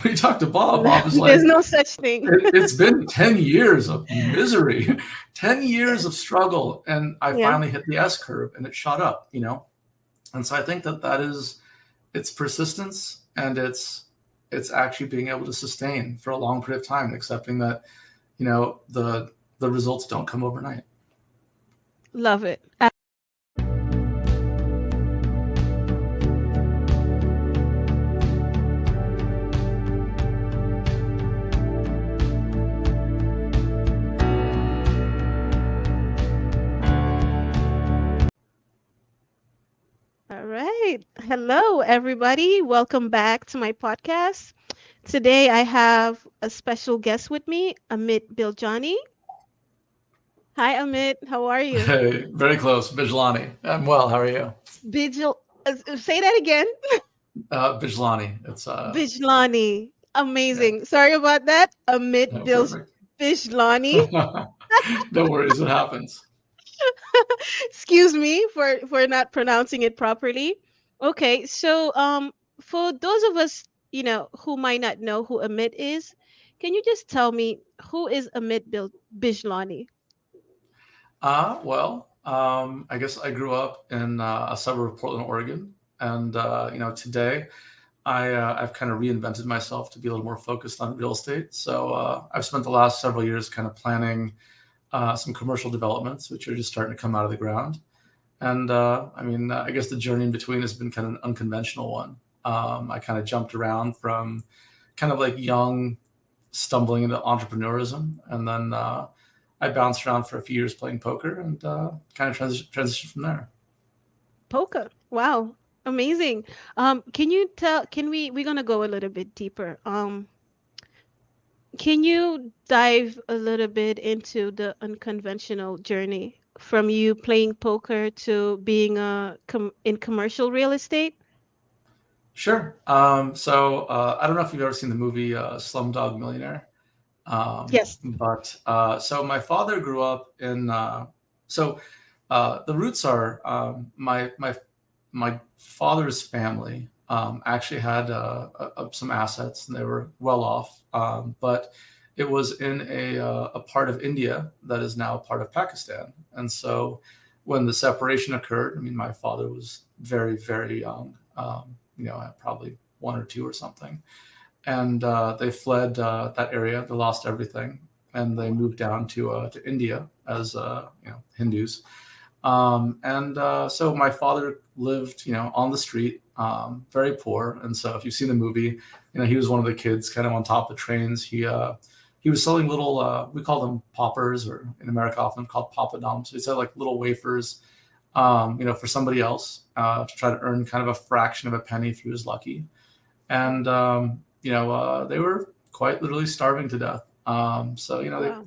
We talked to Bob. No, Bob is like, there's no such thing. it's been 10 years of misery, 10 years of struggle. And I Yeah, finally hit the S curve and it shot up. And so I think that is it's persistence and it's actually being able to sustain for a long period of time and accepting that, the results don't come overnight. love it. All right. Hello, everybody. Welcome back to my podcast. Today I have a special guest with me, Amit Biljani. Hi, Amit. How are you? Hey, very close. Bijlani. I'm well. How are you? Bijl. Say that again. Bijlani. It's Bijlani. yeah, Amazing. Sorry about that. no, perfect. Bijlani. No worries. It happens. Excuse me for not pronouncing it properly. Okay, so for those of us, who might not know who Amit is, can you just tell me who is Bijlani? I guess I grew up in a suburb of Portland, Oregon, and today I've kind of reinvented myself to be a little more focused on real estate. So I've spent the last several years kind of planning some commercial developments, which are just starting to come out of the ground. And I guess the journey in between has been kind of an unconventional one. I kind of jumped around from kind of like young, stumbling into entrepreneurism, and then I bounced around for a few years playing poker, and kind of transitioned from there. Poker. Wow. Amazing. Can you tell we're gonna go a little bit deeper. Can you dive a little bit into the unconventional journey from you playing poker to being in commercial real estate? Sure. I don't know if you've ever seen the movie Slumdog Millionaire. Yes. So my father grew up in. The roots are my father's family actually had some assets and they were well off, but it was in a part of India that is now a part of Pakistan. And so when the separation occurred, I mean, my father was very, very young, probably one or two or something, and they fled that area. They lost everything, and they moved down to India as Hindus. So my father lived, on the street, very poor. And so if you've seen the movie, he was one of the kids kind of on top of trains. He was selling little, we call them poppers, or in America often called papadums. So he said like little wafers, for somebody else to try to earn kind of a fraction of a penny if he was lucky. And they were quite literally starving to death. Wow.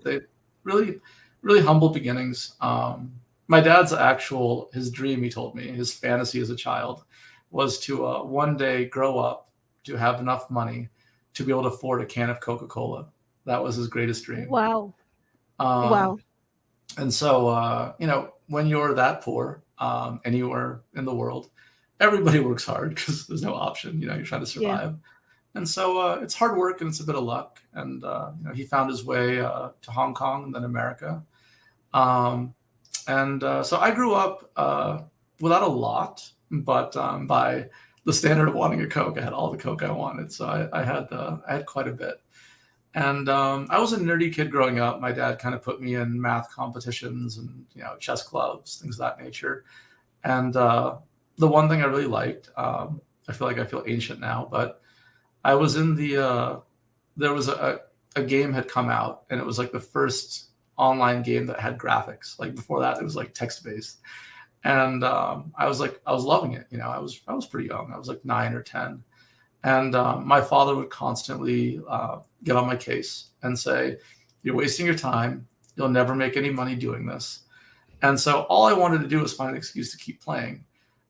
They really, really humble beginnings. My dad's his dream, he told me, his fantasy as a child was to one day grow up to have enough money to be able to afford a can of Coca-Cola. That was his greatest dream. Wow. Um, Wow. when you're that poor, anywhere in the world, everybody works hard because there's no option. You're trying to Yeah. survive. And so it's hard work and it's a bit of luck. And he found his way to Hong Kong and then America. Um, so I grew up without a lot, but by the standard of wanting a Coke, I had all the Coke I wanted. So I had quite a bit. And I was a nerdy kid growing up. My dad kind of put me in math competitions and chess clubs, things of that nature. And the one thing I really liked, I feel like I feel ancient now, but I was in there was a game had come out, and it was like the first online game that had graphics. Like before that, it was like text based, and I was loving it. I was pretty young. I was like 9 or 10, and my father would constantly get on my case and say, "You're wasting your time. You'll never make any money doing this." And so all I wanted to do was find an excuse to keep playing.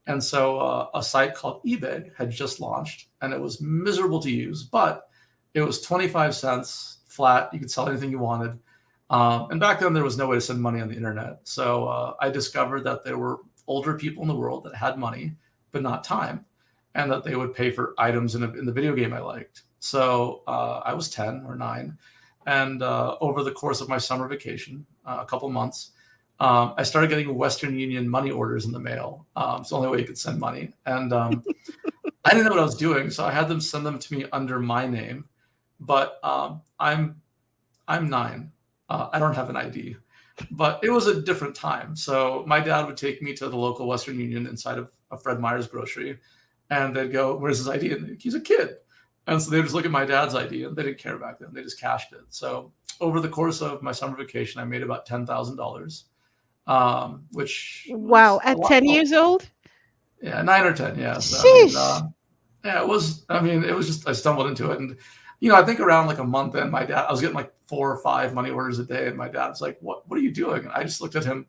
And so a site called eBay had just launched, and it was miserable to use, but it was 25 cents flat. You could sell anything you wanted. And back then, there was no way to send money on the internet. So I discovered that there were older people in the world that had money, but not time, and that they would pay for items in the video game I liked. So I was 10 or 9. And over the course of my summer vacation, a couple months, I started getting Western Union money orders in the mail. It's the only way you could send money. And I didn't know what I was doing, so I had them send them to me under my name. But I'm 9. I don't have an ID. But it was a different time. So my dad would take me to the local Western Union inside of a Fred Meyer's grocery, and they'd go, "Where's his ID?" And he's a kid. And so they would just look at my dad's ID, and they didn't care back then. They just cashed it. So over the course of my summer vacation, I made about $10,000, which Wow, was a at lot. 10 years old? Yeah, 9 or 10. Yeah. So I mean, Sheesh. yeah, it was. I mean, it was just I stumbled into it, and I think around like a month in, my dad, I was getting like 4 or 5 money orders a day, and my dad was like, What are you doing?" And I just looked at him.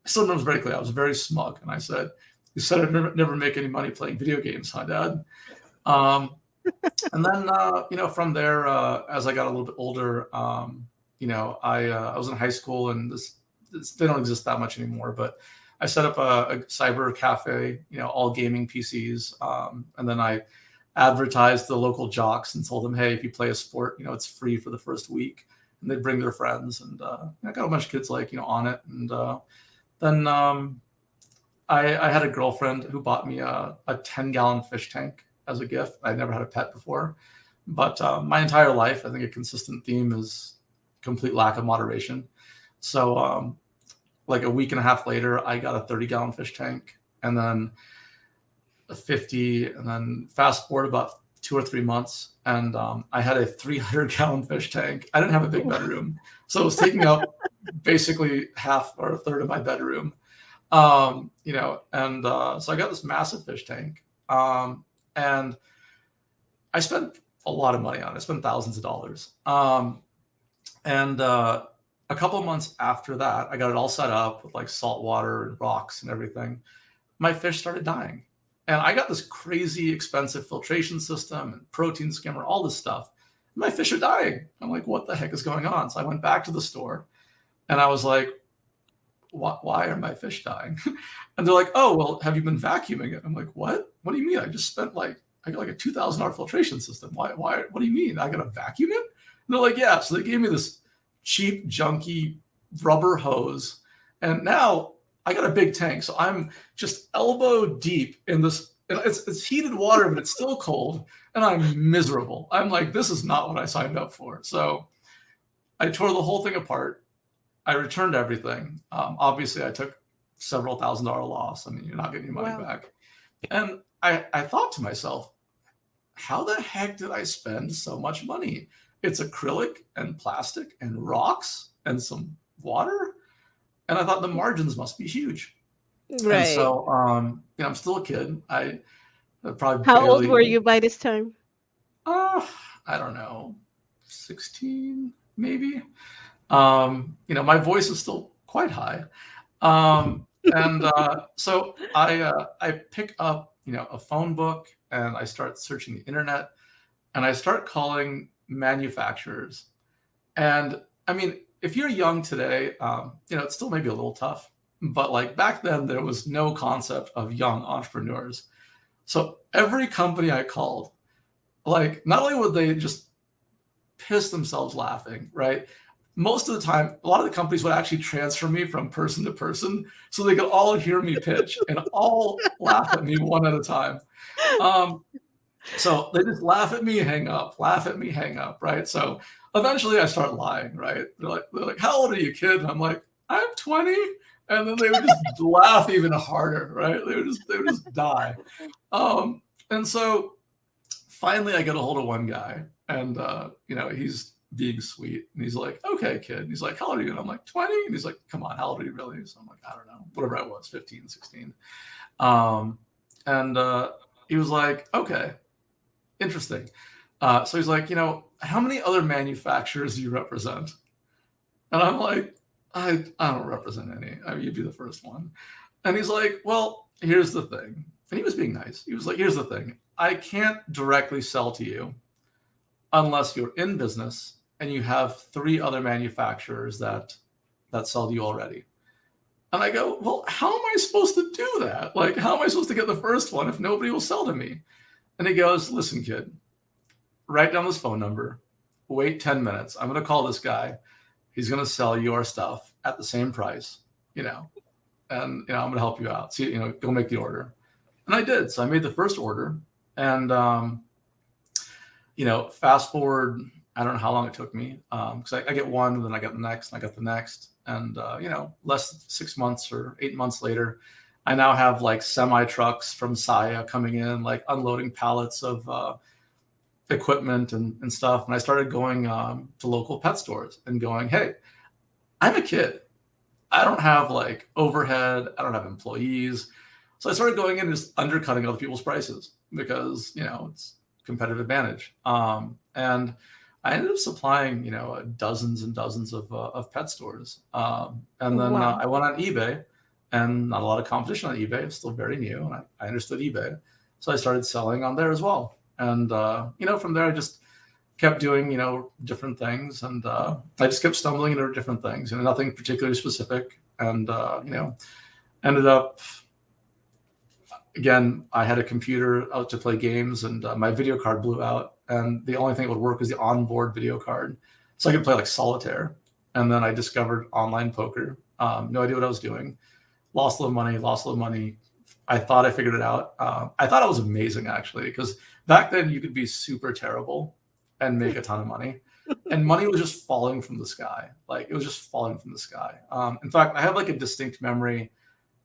I still remember very clearly. I was very smug, and I said, "You said I'd never make any money playing video games, huh, Dad?" Um, and then from there, as I got a little bit older, I was in high school, and they don't exist that much anymore, but I set up a cyber cafe, all gaming PCs, and then I advertised the local jocks and told them, "Hey, if you play a sport, it's free for the first week," and they'd bring their friends, and I got a bunch of kids like on it, and then I had a girlfriend who bought me a 10-gallon fish tank as a gift. I'd never had a pet before, but my entire life, I think a consistent theme is complete lack of moderation. So, like a week and a half later, I got a 30-gallon fish tank, and then a 50, and then fast forward about 2 or 3 months, and I had a 300-gallon fish tank. I didn't have a big bedroom, so it was taking up basically half or a third of my bedroom. And so I got this massive fish tank, and I spent a lot of money on it. I spent thousands of dollars. And a couple of months after that, I got it all set up with like salt water and rocks and everything. My fish started dying. And I got this crazy expensive filtration system and protein skimmer, all this stuff. My fish are dying. I'm like, what the heck is going on? So I went back to the store, and I was like, why are my fish dying? And they're like, "Oh, well, have you been vacuuming it?" I'm like, what? What do you mean? I just spent I got like a $2,000 filtration system. Why, what do you mean? I got to vacuum it? And they're like, "Yeah." So they gave me this cheap, junky rubber hose. And now I got a big tank. So I'm just elbow deep in this. And it's heated water, but it's still cold. And I'm miserable. I'm like, this is not what I signed up for. So I tore the whole thing apart. I returned everything. Obviously, I took several $1,000 loss. I mean, you're not getting your money Wow. back. And I thought to myself, how the heck did I spend so much money? It's acrylic and plastic and rocks and some water. And I thought the margins must be huge. And Right. so, I'm still a kid. I probably How old barely, were you by this time? uh, I don't know, 16 maybe. My voice is still quite high. And so I pick up, a phone book, and I start searching the internet, and I start calling manufacturers. And I mean, if you're young today, it's still maybe a little tough, but like back then, there was no concept of young entrepreneurs. So every company I called, like, not only would they just piss themselves laughing, right? Most of the time, a lot of the companies would actually transfer me from person to person so they could all hear me pitch and all laugh at me one at a time. Um, so they just laugh at me, hang up, laugh at me, hang up, right? So eventually I start lying, right? They're like, "How old are you, kid?" And I'm like, "I'm 20." And then they would just laugh even harder, right? They would just die. Um, and so finally I get a hold of one guy, and he's being sweet, and he's like, "Okay, kid." And he's like, "How old are you?" And I'm like, 20. And he's like, "Come on, how old are you really?" So I'm like, "I don't know, whatever I was, 15, 16." Um, and he was like, "Okay, interesting." So he's like, "How many other manufacturers do you represent?" And I'm like, I don't represent any. I mean, you'd be the first one. And he's like, "Well, here's the thing." And he was being nice. He was like, "Here's the thing. I can't directly sell to you unless you're in business and you have 3 other manufacturers that sell to you already." And I go, "Well, how am I supposed to do that? Like, how am I supposed to get the first one if nobody will sell to me?" And he goes, "Listen, kid, write down this phone number, wait 10 minutes. I'm going to call this guy. He's going to sell your stuff at the same price, you know, and, I'm going to help you out. See, go make the order. And I did. So I made the first order. And, fast forward, I don't know how long it took me, because I get one, and then I got the next, and I got the next. And, less than 6 months or 8 months later, I now have like semi trucks from Saya coming in, like unloading pallets of equipment and stuff. And I started going to local pet stores and going, hey, I'm a kid. I don't have like overhead. I don't have employees. So I started going in and just undercutting other people's prices because, it's competitive advantage. And I ended up supplying, dozens and dozens of pet stores. And then Wow. I went on eBay, and not a lot of competition on eBay. It's still very new. And I understood eBay. So I started selling on there as well. And, from there, I just kept doing, different things. And I just kept stumbling into different things, nothing particularly specific. And, ended up, again, I had a computer out to play games, and my video card blew out. And the only thing that would work was the onboard video card. So I could play like solitaire. And then I discovered online poker. No idea what I was doing. Lost a little money, lost a little money. I thought I figured it out. I thought it was amazing, actually, because back then you could be super terrible and make a ton of money. And money was just falling from the sky. Like, it was just falling from the sky. In fact, I have like a distinct memory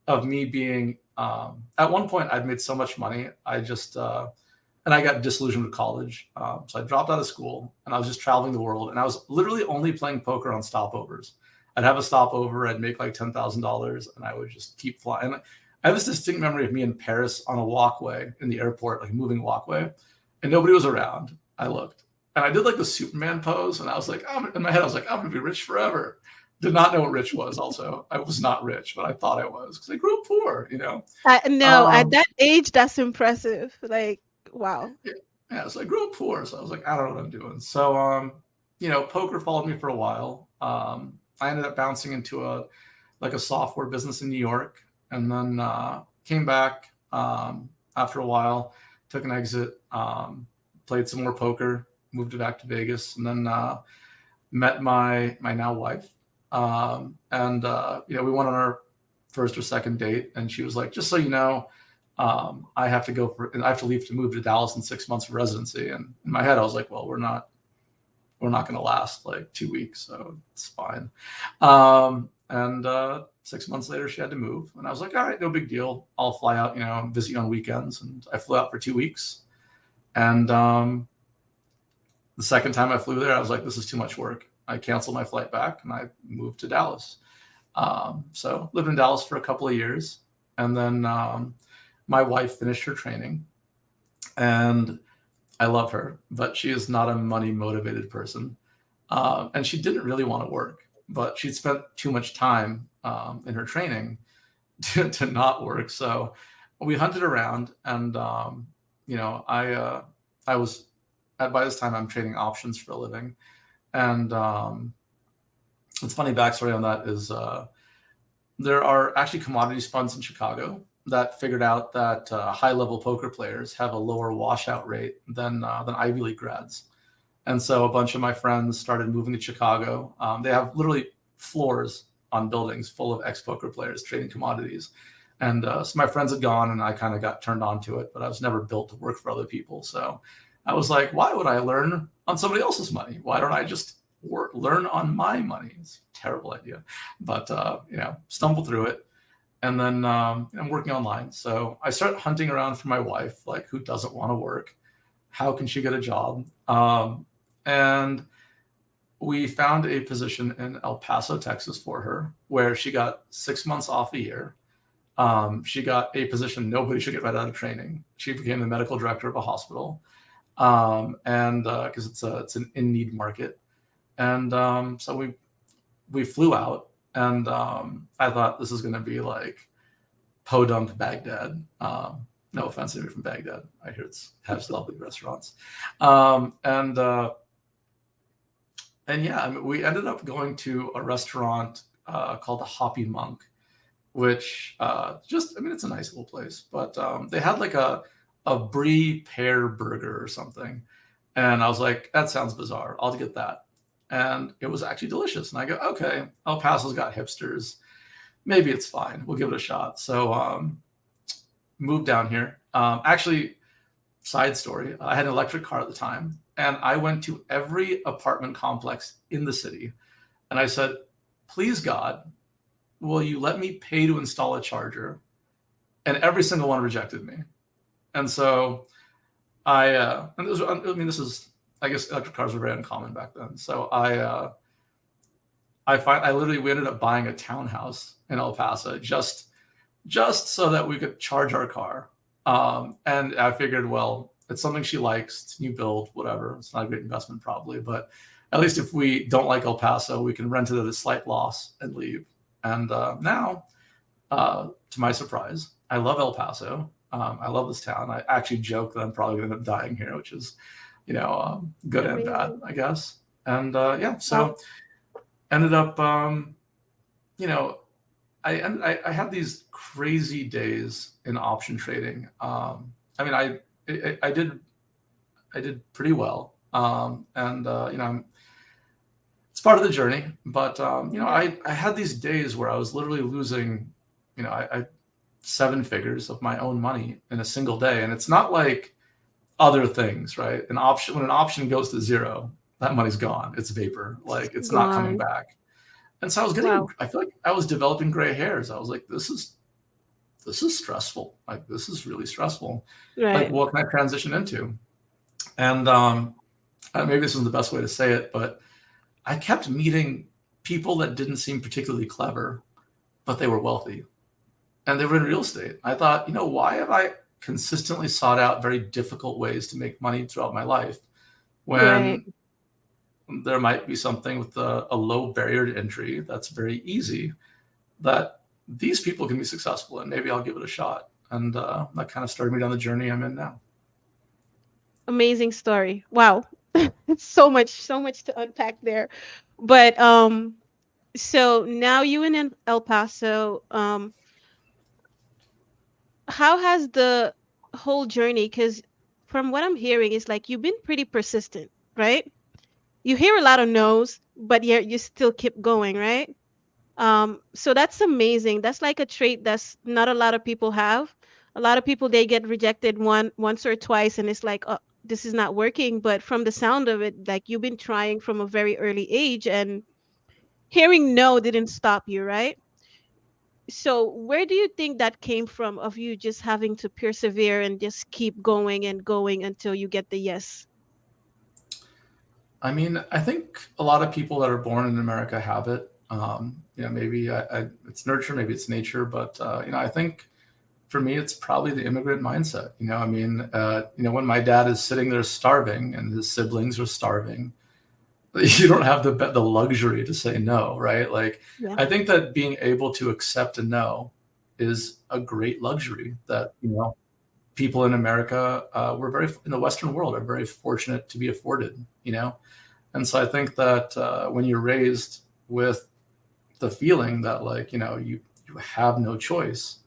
of me being, at one point I'd made so much money. And I got disillusioned with college. So I dropped out of school, and I was just traveling the world. And I was literally only playing poker on stopovers. I'd have a stopover, I'd make like $10,000, and I would just keep flying. I have this distinct memory of me in Paris on a walkway in the airport, like a moving walkway, and nobody was around. I looked, and I did like the Superman pose, and I was like, in my head, I was like, I'm gonna be rich forever. Did not know what rich was. Also, I was not rich, but I thought I was because I grew up poor. No, at Um, that age, that's impressive. Like, wow. yeah, yeah, so I grew up poor, so I was like, I don't know what I'm doing. So, poker followed me for a while. I ended up bouncing into a software business in New York, and then came back after a while, took an exit, played some more poker, moved back to Vegas, and then met my now wife. And we went on our first or second date, and she was like, just so you know, I have to leave to move to Dallas in 6 months for residency. And in my head, I was like, well, we're not going to last like 2 weeks, so it's fine. And 6 months later, she had to move, and I was like, all right, no big deal. I'll fly out, visit you on weekends. And I flew out for 2 weeks. And the second time I flew there, I was like, this is too much work. I canceled my flight back, and I moved to Dallas. So lived in Dallas for a couple of years, and then my wife finished her training, and I love her, but she is not a money motivated person. And she didn't really want to work, but she'd spent too much time in her training to not work. So we hunted around, and I was by this time I'm trading options for a living. And it's funny, backstory on that is there are actually commodities funds in Chicago that figured out that high level poker players have a lower washout rate than Ivy League grads. And so a bunch of my friends started moving to Chicago. They have literally floors on buildings full of ex-poker players trading commodities. And so my friends had gone, and I kind of got turned on to it, but I was never built to work for other people. So I was like, why would I learn on somebody else's money? Why don't I just learn on my money? It's a terrible idea, but stumbled through it. And then I'm working online. So I start hunting around for my wife, like, who doesn't want to work? How can she get a job? And we found a position in El Paso, Texas for her, where she got 6 months off a year. She got a position nobody should get right out of training. She became the medical director of a hospital, and because it's an in-need market. And so we flew out, and I thought this is going to be like Podunk Baghdad. No offense to anybody from Baghdad. I hear it has lovely restaurants. And yeah, I mean, we ended up going to a restaurant called the Hoppy Monk, which it's a nice little place. But they had like a brie pear burger or something. And I was like, that sounds bizarre. I'll get that. And it was actually delicious. And I go, okay, El Paso's got hipsters. Maybe it's fine. We'll give it a shot. So moved down here. Actually, side story, I had an electric car at the time. And I went to every apartment complex in the city. And I said, please, God, will you let me pay to install a charger? And every single one rejected me. And so and this was, I mean, this is, I guess electric cars were very uncommon back then. So I literally, we ended up buying a townhouse in El Paso just so that we could charge our car. And I figured, well, it's something she likes. It's new build, whatever. It's not a great investment probably, but at least if we don't like El Paso, we can rent it at a slight loss and leave. And now, to my surprise, I love El Paso. I love this town. I actually joke that I'm probably going to end up dying here, which is, good and bad, Amazing. I guess. And yeah, Wow. so ended up, you know, I had these crazy days in option trading. I mean, I did pretty well, and it's part of the journey. But Yeah. I had these days where I was literally losing, I 7 figures of my own money in a single day, and it's not like other things, right? An option when an option goes to zero, that money's gone. It's vapor. Like it's not coming Gone. back. And so Wow. I feel like I was developing gray hairs. I was like, this is stressful. Like this is really stressful. Like Right. what can I transition into? And maybe this isn't the best way to say it, but I kept meeting people that didn't seem particularly clever, but they were wealthy and they were in real estate. I thought, why have I consistently sought out very difficult ways to make money throughout my life Right. when there might be something with a low barrier to entry that's very easy that these people can be successful and maybe I'll give it a shot. And that kind of started me down the journey I'm in now. Amazing story. Wow. It's so much to unpack there. But so now you in El Paso, how has the whole journey, because from what I'm hearing is like you've been pretty persistent, right? You hear a lot of no's, but yet you still keep going, right? So that's amazing. That's like a trait that's not a lot of people have. A lot of people, they get rejected once or twice and it's like, oh, this is not working. But from the sound of it, like you've been trying from a very early age and hearing no didn't stop you, right? So where do you think that came from, of you just having to persevere and just keep going and going until you get the yes? I mean, I think a lot of people that are born in America have it. Maybe it's nurture, maybe it's nature, but I think for me, it's probably the immigrant mindset. I mean, when my dad is sitting there starving and his siblings are starving, you don't have the luxury to say no, right? Like, Yeah. I think that being able to accept a no is a great luxury that people in America, we're very in the Western world are very fortunate to be afforded. And so I think that when you're raised with the feeling that like you have no choice,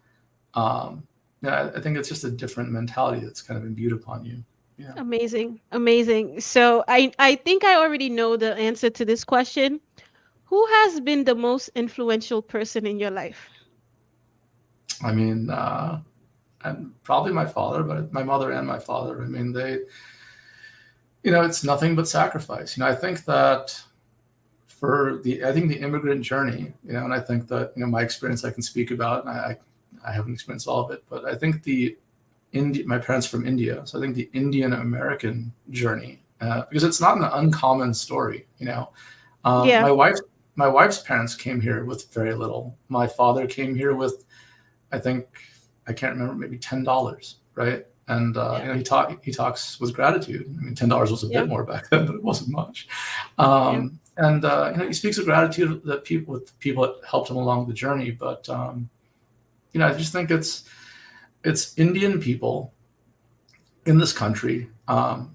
yeah, I think it's just a different mentality that's kind of imbued upon you. Yeah. Amazing. Amazing. So I think I already know the answer to this question. Who has been the most influential person in your life? I mean, and probably my father, but my mother and my father. I mean, it's nothing but sacrifice. I think that I think the immigrant journey, and I think that, my experience I can speak about, and I haven't experienced all of it, but I think my parents from India, so I think the Indian American journey, because it's not an uncommon story, um, Yeah. my wife, my wife's parents came here with very little. My father came here with, I think, I can't remember, maybe $10, right? And Yeah. he talks with gratitude. I mean, $10 was a Yeah. bit more back then, but it wasn't much. Yeah. And he speaks of gratitude that people that helped him along the journey. But I just think it's Indian people in this country,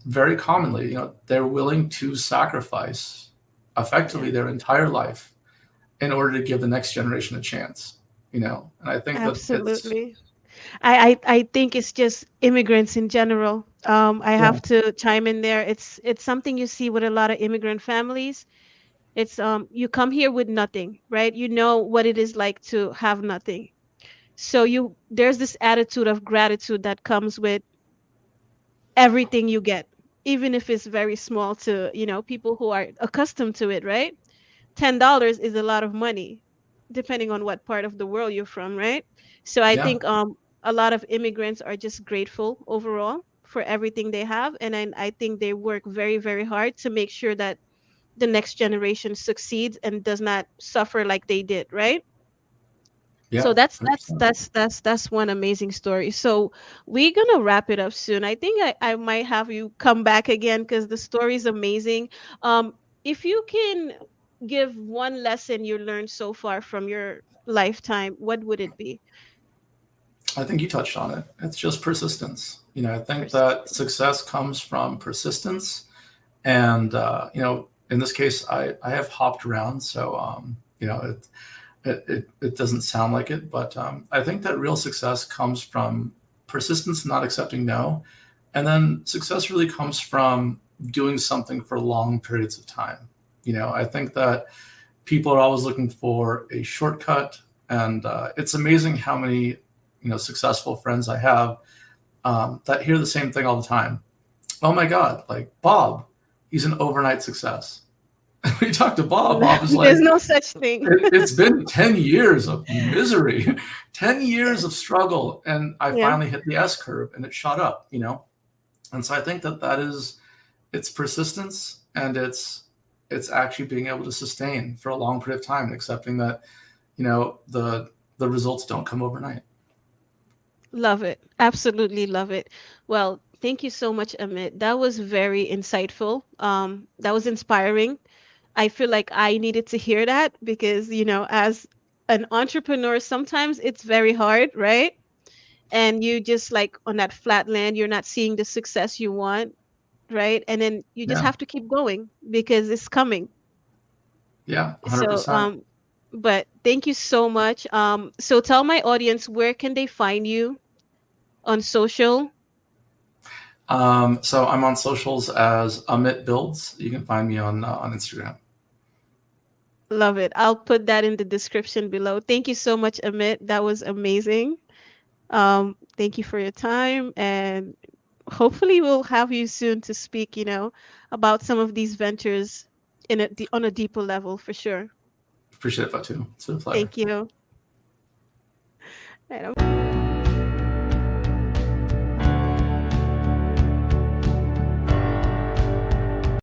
very commonly, they're willing to sacrifice Yeah. effectively their entire life in order to give the next generation a chance. And I think that it's Absolutely. I think it's just immigrants in general. I Yeah. have to chime in there. It's something you see with a lot of immigrant families. It's you come here with nothing, right? You know what it is like to have nothing. So you there's this attitude of gratitude that comes with everything you get, even if it's very small to, people who are accustomed to it, right? $10 is a lot of money, depending on what part of the world you're from, right? So I Yeah. think a lot of immigrants are just grateful overall for everything they have, and I think they work very, very hard to make sure that the next generation succeeds and does not suffer like they did, right? So Yeah. that's 100%. that's that's that's one amazing story. So we're gonna wrap it up soon. I think I might have you come back again because the story is amazing. If you can give one lesson you learned so far from your lifetime, what would it be? I think you touched on it. It's just persistence. I think that Persistence. success comes from persistence. And, in this case, I have hopped around. So, it doesn't sound like it, but I think that real success comes from persistence, not accepting no. And then success really comes from doing something for long periods of time. I think that people are always looking for a shortcut. And it's amazing how many, successful friends I have that hear the same thing all the time. Oh my God, like Bob, he's an overnight success. When you talk to Bob, Bob is like, There's no such thing. it's been 10 years of misery, 10 years of struggle. And I Yeah, finally hit the S curve and it shot up. And so I think that it's persistence, and it's actually being able to sustain for a long period of time and accepting that, the results don't come overnight. love it. Absolutely love it. Well, thank you so much, Amit. That was very insightful. That was inspiring. I feel like I needed to hear that because, as an entrepreneur, sometimes it's very hard, right? And you just like on that flat land, you're not seeing the success you want, right? And then you just Yeah. have to keep going because it's coming. Yeah. So, 100%. but thank you so much. So tell my audience, where can they find you on social? So I'm on socials as Amit Builds. You can find me on Instagram. Love it. I'll put that in the description below. Thank you so much, Amit. That was amazing. Thank you for your time, and hopefully we'll have you soon to speak, about some of these ventures on a deeper level for sure. Appreciate it, too. It's been a pleasure. Thank you. Right,